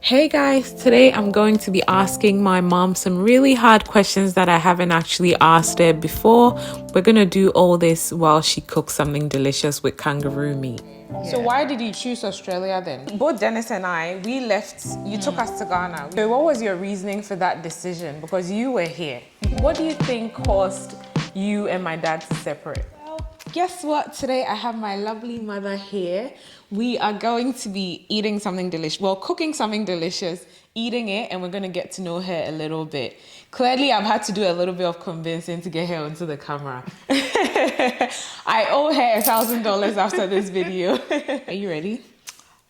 Hey guys, today I'm going to be asking my mom some really hard questions that I haven't actually asked her before. We're going to do all this while she cooks something delicious with kangaroo meat. So why did you choose Australia then? Both Janice and I, we left, you took us to Ghana. So what was your reasoning for that decision? Because you were here. What do you think caused you and my dad to separate? Guess what? Today I have my lovely mother here. We are going to be eating something delicious. Well, cooking something delicious, eating it, and we're going to get to know her a little bit. Clearly, I've had to do a little bit of convincing to get her onto the camera. I owe her $1,000 after this video. Are you ready?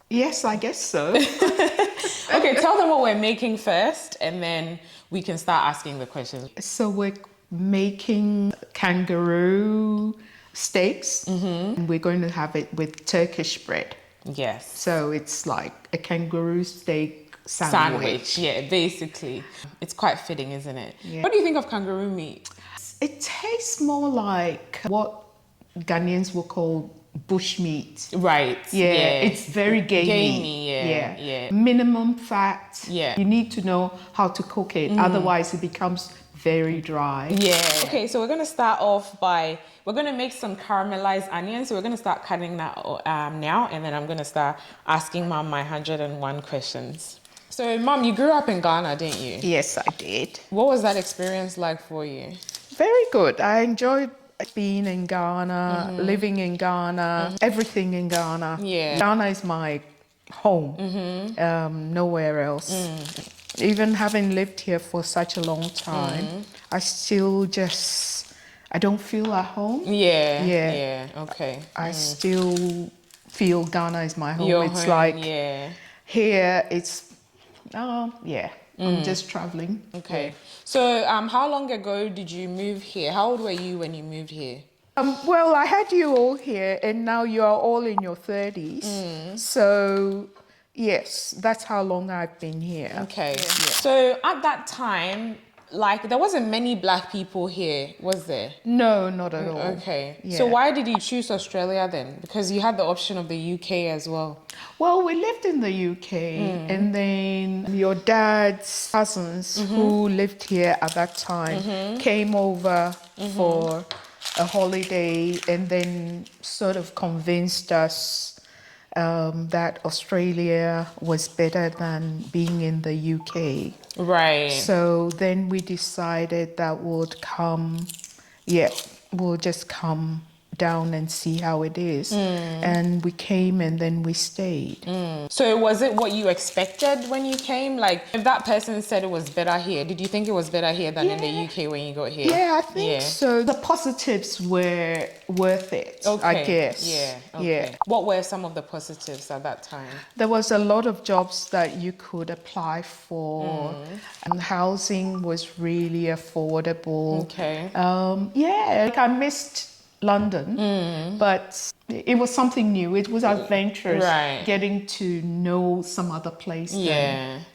Yes, I guess so. Okay, tell them what we're making first, and then we can start asking the questions. So we're making kangaroo steaks. And we're going to have it with Turkish bread. Yes. So it's like a kangaroo steak sandwich. Yeah, basically. It's quite fitting, isn't it? Yeah. What do you think of kangaroo meat? It tastes more like what Ghanaians will call bush meat. Right. Yeah, it's very gamey. Gamey, yeah. Minimum fat. Yeah. You need to know how to cook it. Otherwise, it becomes very dry. Yeah. Okay, so we're going to start off by, we're going to make some caramelized onions. So we're going to start cutting that now, and then I'm going to start asking Mom my 101 questions. So Mom, you grew up in Ghana, didn't you? Yes, I did. What was that experience like for you? Very good. I enjoyed being in Ghana, living in Ghana, everything in Ghana. Yeah. Ghana is my home, nowhere else. Even having lived here for such a long time, I still I don't feel at home. Yeah. Okay. I still feel Ghana is my home. Your It's home, like here, I'm just traveling. Okay. So how long ago did you move here? How old were you when you moved here? Well, I had you all here, and now you are all in your 30s. So, yes, that's how long I've been here. Okay. So at that time, like, there wasn't many black people here, was there? No, not at all. Okay. Yeah. So why did you choose Australia then? Because you had the option of the UK as well. Well, we lived in the UK, and then your dad's cousins who lived here at that time came over for a holiday, and then sort of convinced us that Australia was better than being in the UK. Right. So then we decided that we'll just come down and see how it is. And we came, and then we stayed. So was it what you expected when you came? Like, if that person said it was better here, did you think it was better here than in the UK when you got here? Yeah, I think so. The positives were worth it, I guess. Yeah. What were some of the positives at that time? There was a lot of jobs that you could apply for, and housing was really affordable. Okay. Like I missed London, but it was something new. It was adventurous, getting to know some other place than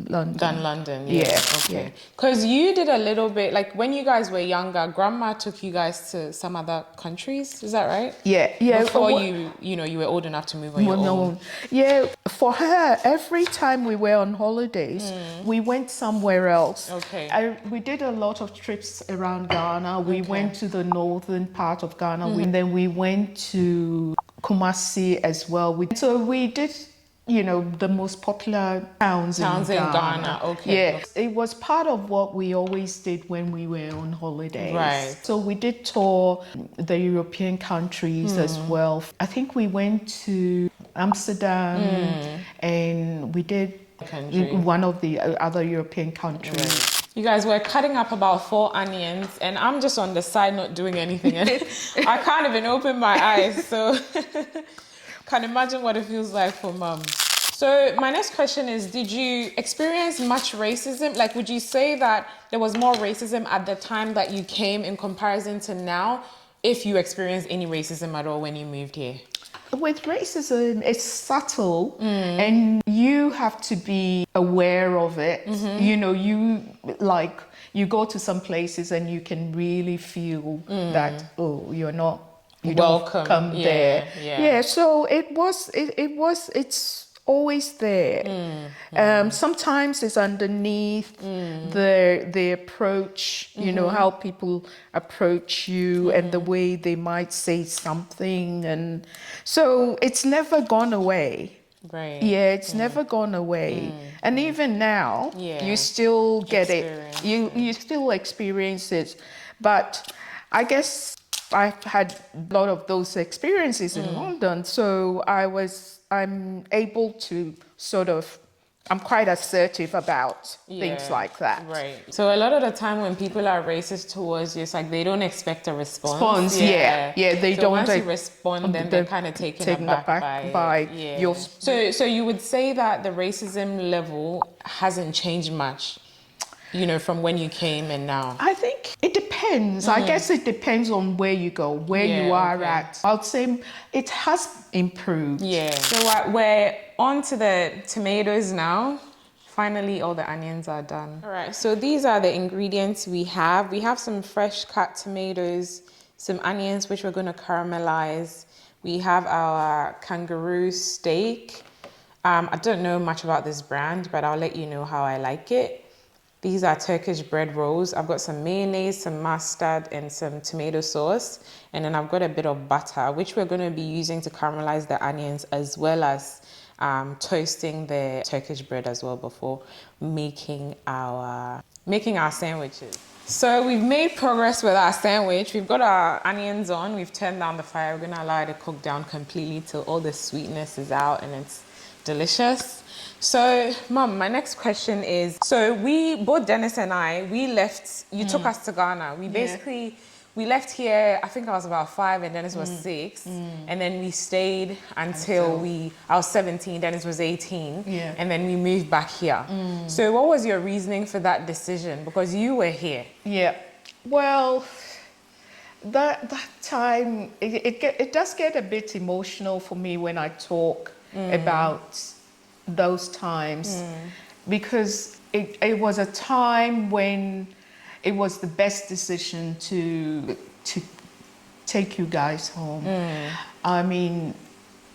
London. Than London, okay. Because you did a little bit, like when you guys were younger, Grandma took you guys to some other countries, is that right? Yeah. Before you were old enough to move on your own. Yeah, for her, every time we were on holidays, we went somewhere else. Okay. We did a lot of trips around Ghana. We went to the northern part of Ghana, and then we went to Kumasi as well. So we did, the most popular towns in Ghana. Okay. Yeah, it was part of what we always did when we were on holidays. Right. So we did tour the European countries as well. I think we went to Amsterdam, and we did one of the other European countries. Right. You guys were cutting up about 4 onions, and I'm just on the side not doing anything. I can't even open my eyes, so can't imagine what it feels like for Mom. So my next question is, did you experience much racism? Like, would you say that there was more racism at the time that you came in comparison to now, if you experienced any racism at all when you moved here? With racism, it's subtle, and you have to be aware of it. You go to some places and you can really feel that, you're not, you welcome. don't come there. So it's always there. Sometimes it's underneath the approach, you know, how people approach you and the way they might say something. And so it's never gone away. Right. Yeah, it's never gone away. And even now, you still get it. You still experience it. But I guess I've had a lot of those experiences in London. So I'm able to sort of, I'm quite assertive about things like that. Right. So a lot of the time when people are racist towards you, it's like they don't expect a response. Yeah, they so don't. Once you respond, then they're kind of taken aback by your. So you would say that the racism level hasn't changed much, you know, from when you came and now? I think it depends. I guess it depends on where you go, where you are at. I'd say it has improved. Yeah. So we're on to the tomatoes now. Finally, all the onions are done. All right, so these are the ingredients we have. We have some fresh cut tomatoes, some onions, which we're gonna caramelize. We have our Kangaroo steak. I don't know much about this brand, but I'll let you know how I like it. These are Turkish bread rolls. I've got some mayonnaise, some mustard, and some tomato sauce. And then I've got a bit of butter, which we're gonna be using to caramelize the onions, as well as toasting the Turkish bread as well before making our sandwiches. So we've made progress with our sandwich. We've got our onions on. We've turned down the fire. We're gonna allow it to cook down completely till all the sweetness is out and it's delicious. So, Mom, my next question is, so both Dennis and I, we left, you took us to Ghana. We left here, I think I was about 5 and Dennis was 6. And then we stayed until I was 17, Dennis was 18. And then we moved back here. So what was your reasoning for that decision? Because you were here. Yeah, well, that time, it does get a bit emotional for me when I talk about those times, because it was a time when it was the best decision to take you guys home. I mean,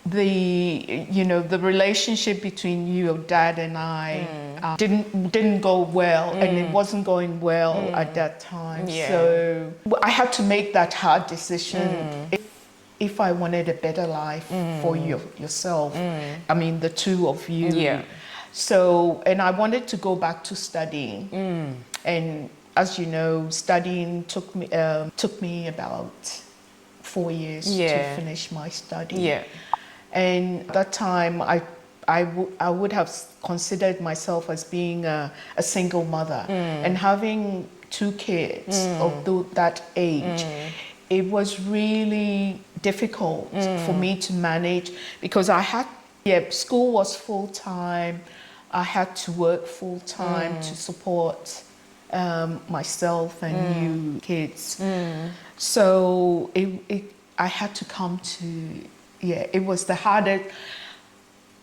the relationship between your dad and I didn't go well, and it wasn't going well at that time. So I had to make that hard decision. If I wanted a better life for yourself, I mean, the two of you. So, and I wanted to go back to studying. And as you know, studying took me about 4 years to finish my study. And at that time, I would have considered myself as being a single mother. And having 2 kids of that age, it was really difficult for me to manage, because school was full-time. I had to work full-time to support myself and you kids. So I had to come to, it was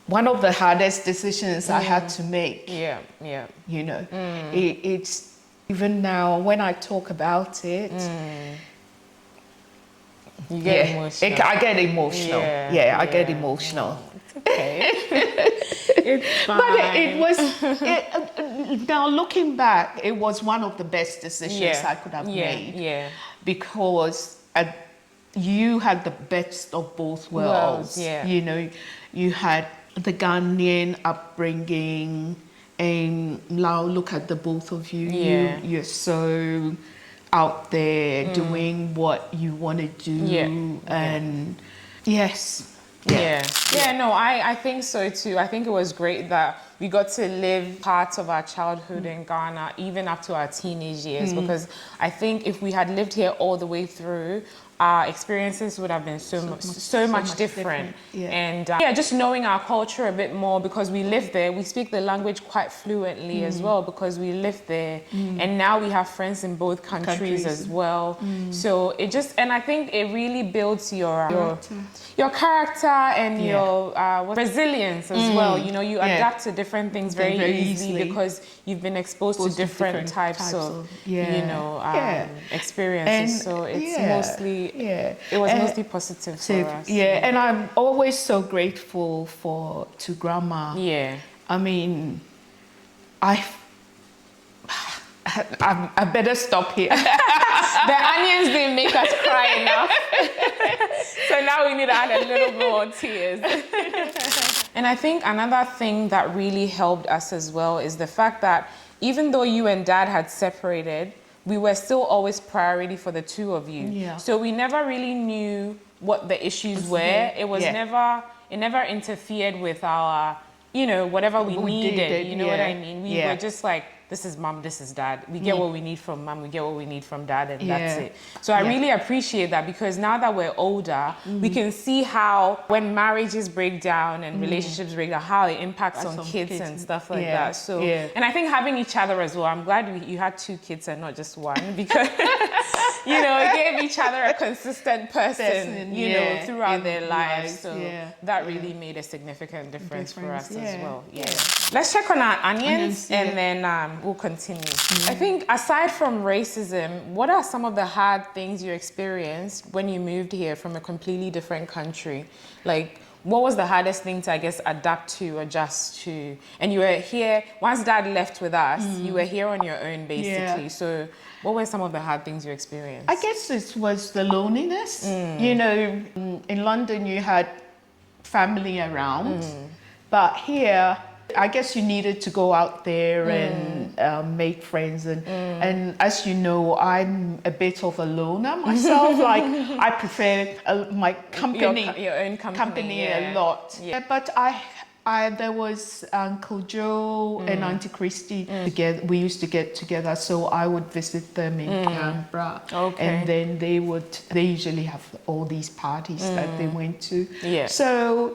one of the hardest decisions I had to make. You know, it's even now when I talk about it, you get emotional. I get emotional. I get emotional. It's okay. It's fine. But it was, now looking back, it was one of the best decisions I could have made. Because you had the best of both worlds. You know, you had the Ghanaian upbringing, and now look at the both of you. You're so out there doing what you want to do. And no, I think so too. I think it was great that we got to live parts of our childhood in Ghana, even up to our teenage years, because I think if we had lived here all the way through, our experiences would have been so much different. And just knowing our culture a bit more, because we live there. We speak the language quite fluently as well, because we live there. And now we have friends in both countries as well. So it just, and I think it really builds your character and your resilience as well. You know, you adapt to different things very easily because you've been exposed to different types of experiences. And so it's mostly Yeah. It was mostly positive for us. Yeah, and I'm always so grateful to Grandma. Yeah. I mean, I better stop here. The onions didn't make us cry enough. So now we need to add a little more tears. And I think another thing that really helped us as well is the fact that even though you and Dad had separated, we were still always priority for the two of you. Yeah. So we never really knew what the issues were. It was it never interfered with our, whatever we needed. You know what I mean? We were just like, this is Mom, this is Dad. We get what we need from Mom, we get what we need from Dad, and that's it. So I really appreciate that, because now that we're older, we can see how when marriages break down and relationships break down, how it impacts on kids and stuff like that. So, and I think having each other as well, I'm glad you had 2 kids and not just one, because it gave each other a consistent person, throughout their lives. So that really made a significant difference for us as well. Let's check on our onions and then we'll continue. I think aside from racism, what are some of the hard things you experienced when you moved here from a completely different country? Like, what was the hardest thing to, I guess, adapt to, adjust to? And you were here, once Dad left with us, you were here on your own, basically. So what were some of the hard things you experienced? I guess it was the loneliness. In London you had family around, but here, I guess you needed to go out there and make friends. And as you know, I'm a bit of a loner myself. Like, I prefer my company, your own company a lot. But there was Uncle Joe and Auntie Christy together. We used to get together, so I would visit them in Canberra, and then they usually have all these parties that they went to. So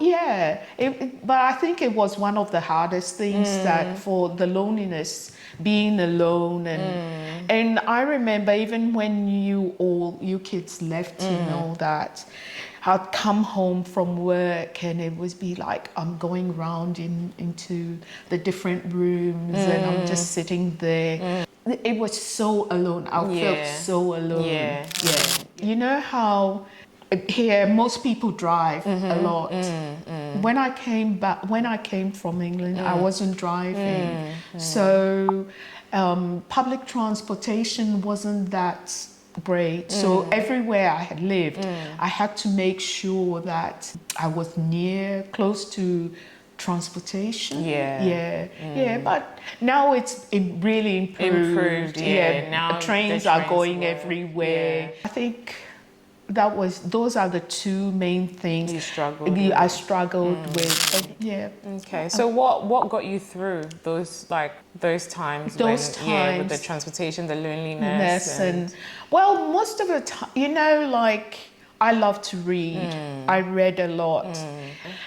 but I think it was one of the hardest things, that for the loneliness, being alone, and I remember even when you kids left and all that, I'd come home from work and it would be like I'm going round into the different rooms and I'm just sitting there. It was so alone. I felt so alone. You know how here most people drive a lot. When I came from England, I wasn't driving. So public transportation wasn't that great. So everywhere I had lived, I had to make sure that I was close to transportation. But now it really improved. Now trains are going everywhere. I think those are the 2 main things I struggled with. Okay, so what got you through those times with the transportation, the loneliness and well, most of the time, I love to read. I read a lot.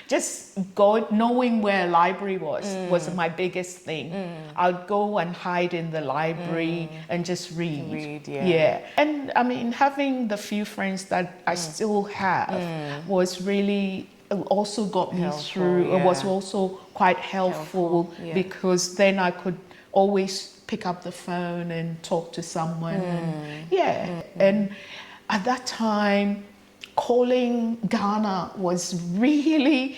Just knowing where a library was my biggest thing. I'd go and hide in the library and just read. And I mean, having the few friends that I still have was really also got me through. It was also quite helpful because then I could always pick up the phone and talk to someone. And at that time, calling Ghana was really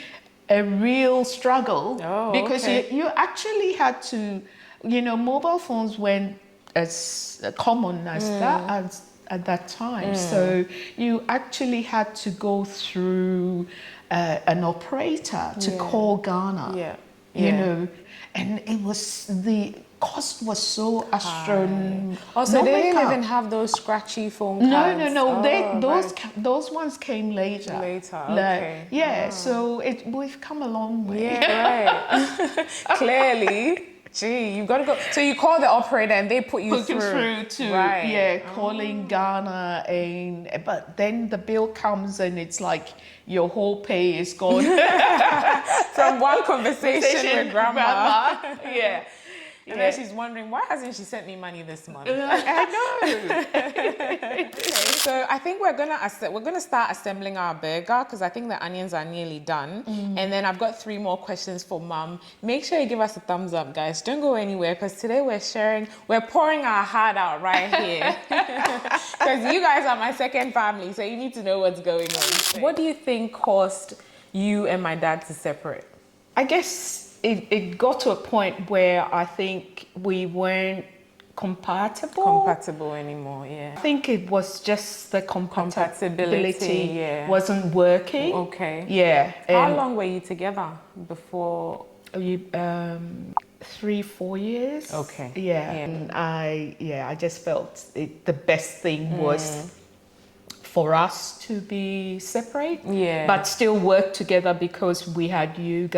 a real struggle because you actually had to, mobile phones weren't as common as that at that time. So you actually had to go through an operator to call Ghana. And it was the cost was so astronomical. Also, they didn't even have those scratchy phone cards. No. Those ones came later. Okay. So we've come a long way. Clearly. Gee, you've got to go. So you call the operator and they put you through to calling Ghana, but then the bill comes and it's like your whole pay is gone from one conversation with grandma. And then she's wondering, why hasn't she sent me money this month? I know. So I think we're gonna start assembling our burger because I think the onions are nearly done. And then I've got 3 more questions for Mom. Make sure you give us a thumbs up, guys. Don't go anywhere because today we're pouring our heart out right here. Because you guys are my second family, so you need to know what's going on. What do you think caused you and my dad to separate? I guess it got to a point where I think we weren't compatible Anymore, yeah. I think it was just the compatibility wasn't working. Okay. Yeah. How long were you together before? 3-4 years. Okay. Yeah. And I just felt the best thing was for us to be separate, but still work together because we had you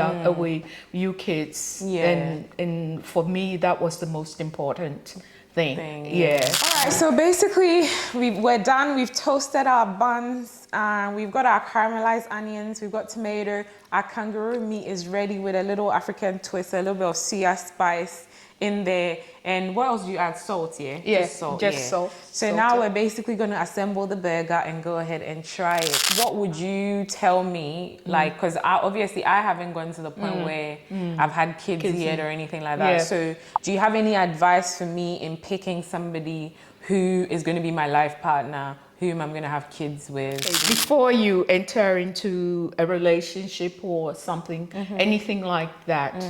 kids, and for me that was the most important thing. Yeah. All right. So basically, we're done. We've toasted our buns. We've got our caramelized onions. We've got tomato. Our kangaroo meat is ready with a little African twist, a little bit of suya spice in there. And what else do you add? Salt, yeah? Yes, just salt. So now we're basically going to assemble the burger and go ahead and try it. What would you tell me? Like, because obviously I haven't gone to the point where I've had kids yet or anything like that. Yeah. So do you have any advice for me in picking somebody who is going to be my life partner, whom I'm going to have kids with? Before you enter into a relationship or something, anything like that,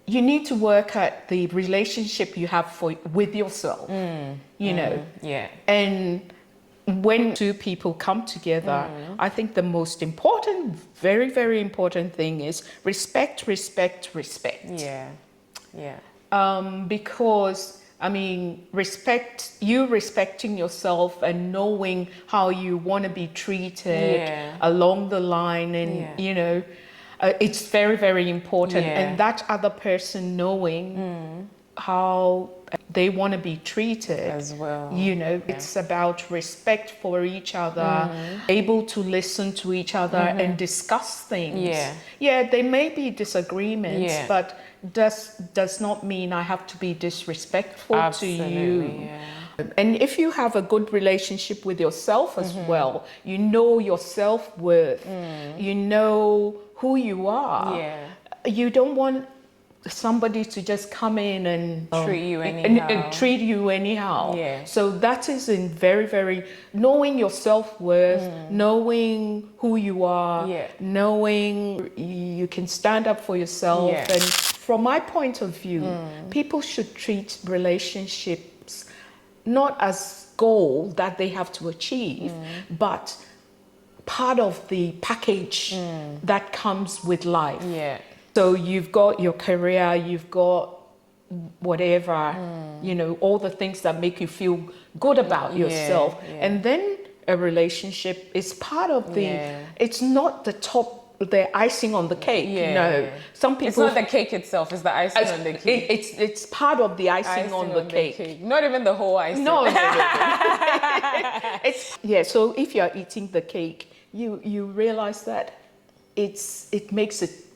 you need to work at the relationship you have with yourself, you know. Yeah. And when 2 people come together, I think the most important, very, very important thing is respect. Yeah. Because, I mean, respecting yourself and knowing how you want to be treated along the line, and, you know, it's very, very important. And that other person knowing how they want to be treated as well. You know, it's about respect for each other, able to listen to each other and discuss things. Yeah, there may be disagreements, but does not mean I have to be disrespectful to you. And if you have a good relationship with yourself as well, you know your self-worth, you know who you are. You don't want somebody to just come in and treat you anyhow. So that is very, very knowing your self-worth, knowing who you are, knowing you can stand up for yourself. And from my point of view, people should treat relationships not as goal that they have to achieve, but part of the package that comes with life. So you've got your career, you've got whatever, you know, all the things that make you feel good about yourself. And then a relationship is part of it's not the icing on the cake. No, some people. It's not the cake itself; it's the icing on the cake. It's part of the icing on the cake. Not even the whole icing. No. So if you are eating the cake, you realize that it makes it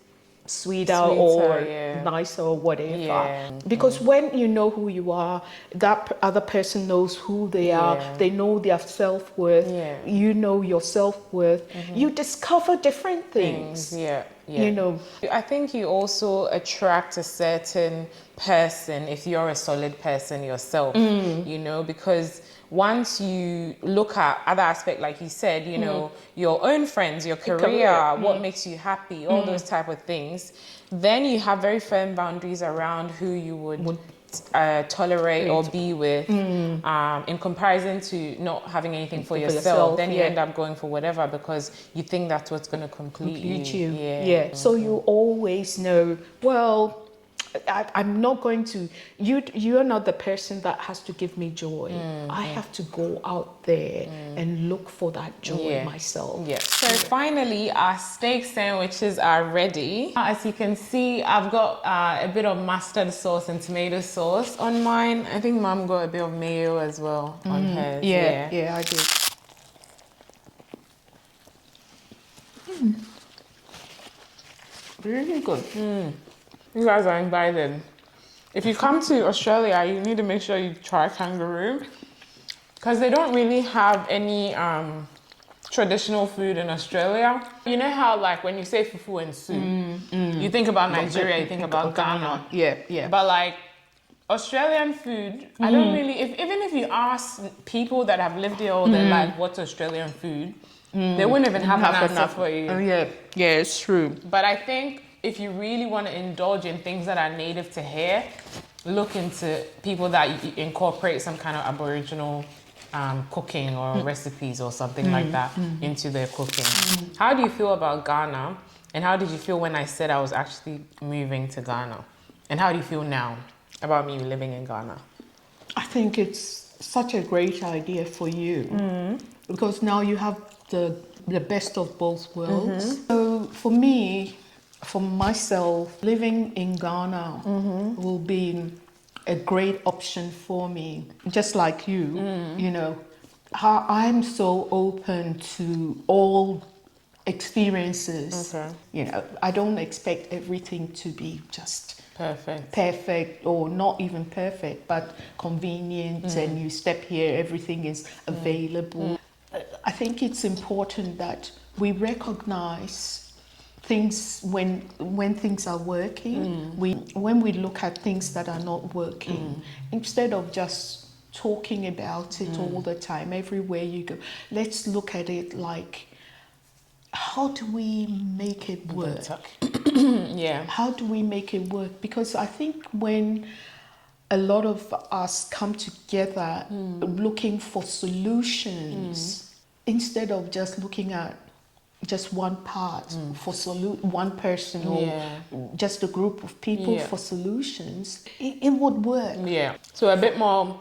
sweeter or nicer or whatever. Because when you know who you are, that other person knows who they are. They know their self-worth. You know your self-worth. You discover different things. You know, I think you also attract a certain person if you're a solid person yourself, you know, because once you look at other aspects, like you said, you know, your own friends, your career, what makes you happy, all those type of things, then you have very firm boundaries around who you would tolerate or be with, in comparison to not having anything for yourself. Then you end up going for whatever because you think that's what's going to complete you. So you always know, well, I'm not going to, you're not the person that has to give me joy. I have to go out there and look for that joy myself. So finally, our steak sandwiches are ready. As you can see, I've got a bit of mustard sauce and tomato sauce on mine. I think Mom got a bit of mayo as well on hers. Yeah, I did. Really good. You guys are invited. If you come to Australia, you need to make sure you try Kangaroo because they don't really have any traditional food in Australia. You know how like when you say fufu and soup, you think about Nigeria, you think about Ghana. Yeah. But like Australian food, I don't really, even if you ask people that have lived here all their life what's Australian food, they wouldn't even have an answer for you. Yeah, it's true. But I think if you really want to indulge in things that are native to here, look into people that incorporate some kind of Aboriginal cooking or recipes or something like that into their cooking. How do you feel about Ghana? And how did you feel when I said I was actually moving to Ghana? And how do you feel now about me living in Ghana? I think it's such a great idea for you because now you have the best of both worlds. So for me, for myself, living in Ghana will be a great option for me. Just like you, you know, how I'm so open to all experiences. Okay. You know, I don't expect everything to be just perfect or not even perfect, but convenient, and you step here, everything is available. I think it's important that we recognize things when things are working. When we look at things that are not working, instead of just talking about it all the time, everywhere you go, let's look at it like, how do we make it work? Yeah. How do we make it work? Because I think when a lot of us come together looking for solutions, instead of just looking at just one part for one person or just a group of people for solutions, it would work. Yeah. So a bit more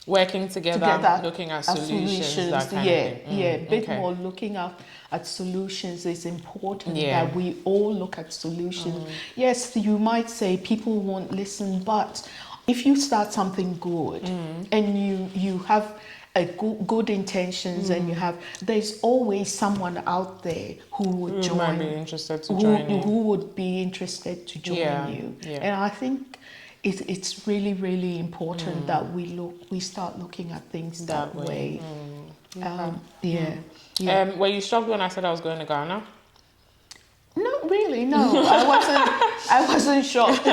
working together looking at solutions, that kind of thing. A bit more looking at solutions is important, that we all look at solutions. Yes, you might say people won't listen, but if you start something good and you have a good intentions and there's always someone out there who would join, might be interested to join you. who would be interested to join you. And I think it's really, really important that we start looking at things that way. Were you shocked when I said I was going to Ghana? Not really, no. I wasn't shocked.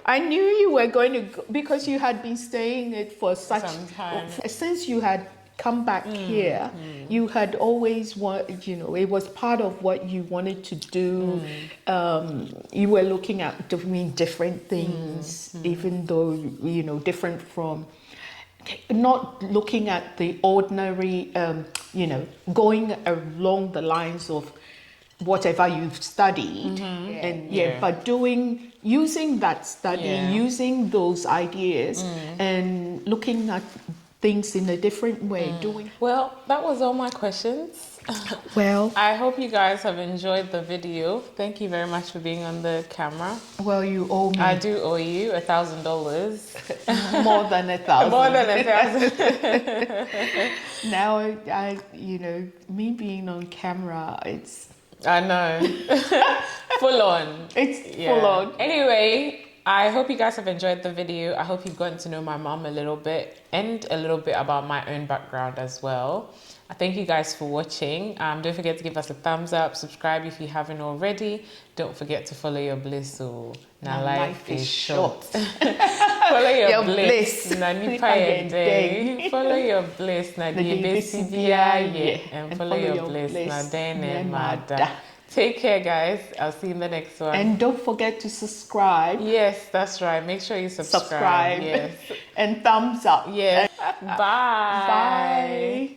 I knew you were going to go, because you had been staying it for some time. Since you had come back here, you had always it was part of what you wanted to do. You were looking at doing different things, even though, different from, not looking at the ordinary, going along the lines of whatever you've studied, but using that study, using those ideas, and looking at things in a different way. Well, that was all my questions. Well, I hope you guys have enjoyed the video. Thank you very much for being on the camera. Well, you owe me. I do owe you $1,000. More than 1,000. More than 1,000. Now, me being on camera, I know. Full on. It's full on. Anyway, I hope you guys have enjoyed the video. I hope you've gotten to know my mom a little bit and a little bit about my own background as well. I thank you guys for watching. Don't forget to give us a thumbs up, subscribe if you haven't already. Don't forget to follow your bliss. So now life is short. Follow your bliss. Follow your bliss. And follow your bliss. Take care, guys. I'll see you in the next one. And don't forget to subscribe. Yes, that's right. Make sure you subscribe. Yes. And thumbs up. Yes. Bye. Bye.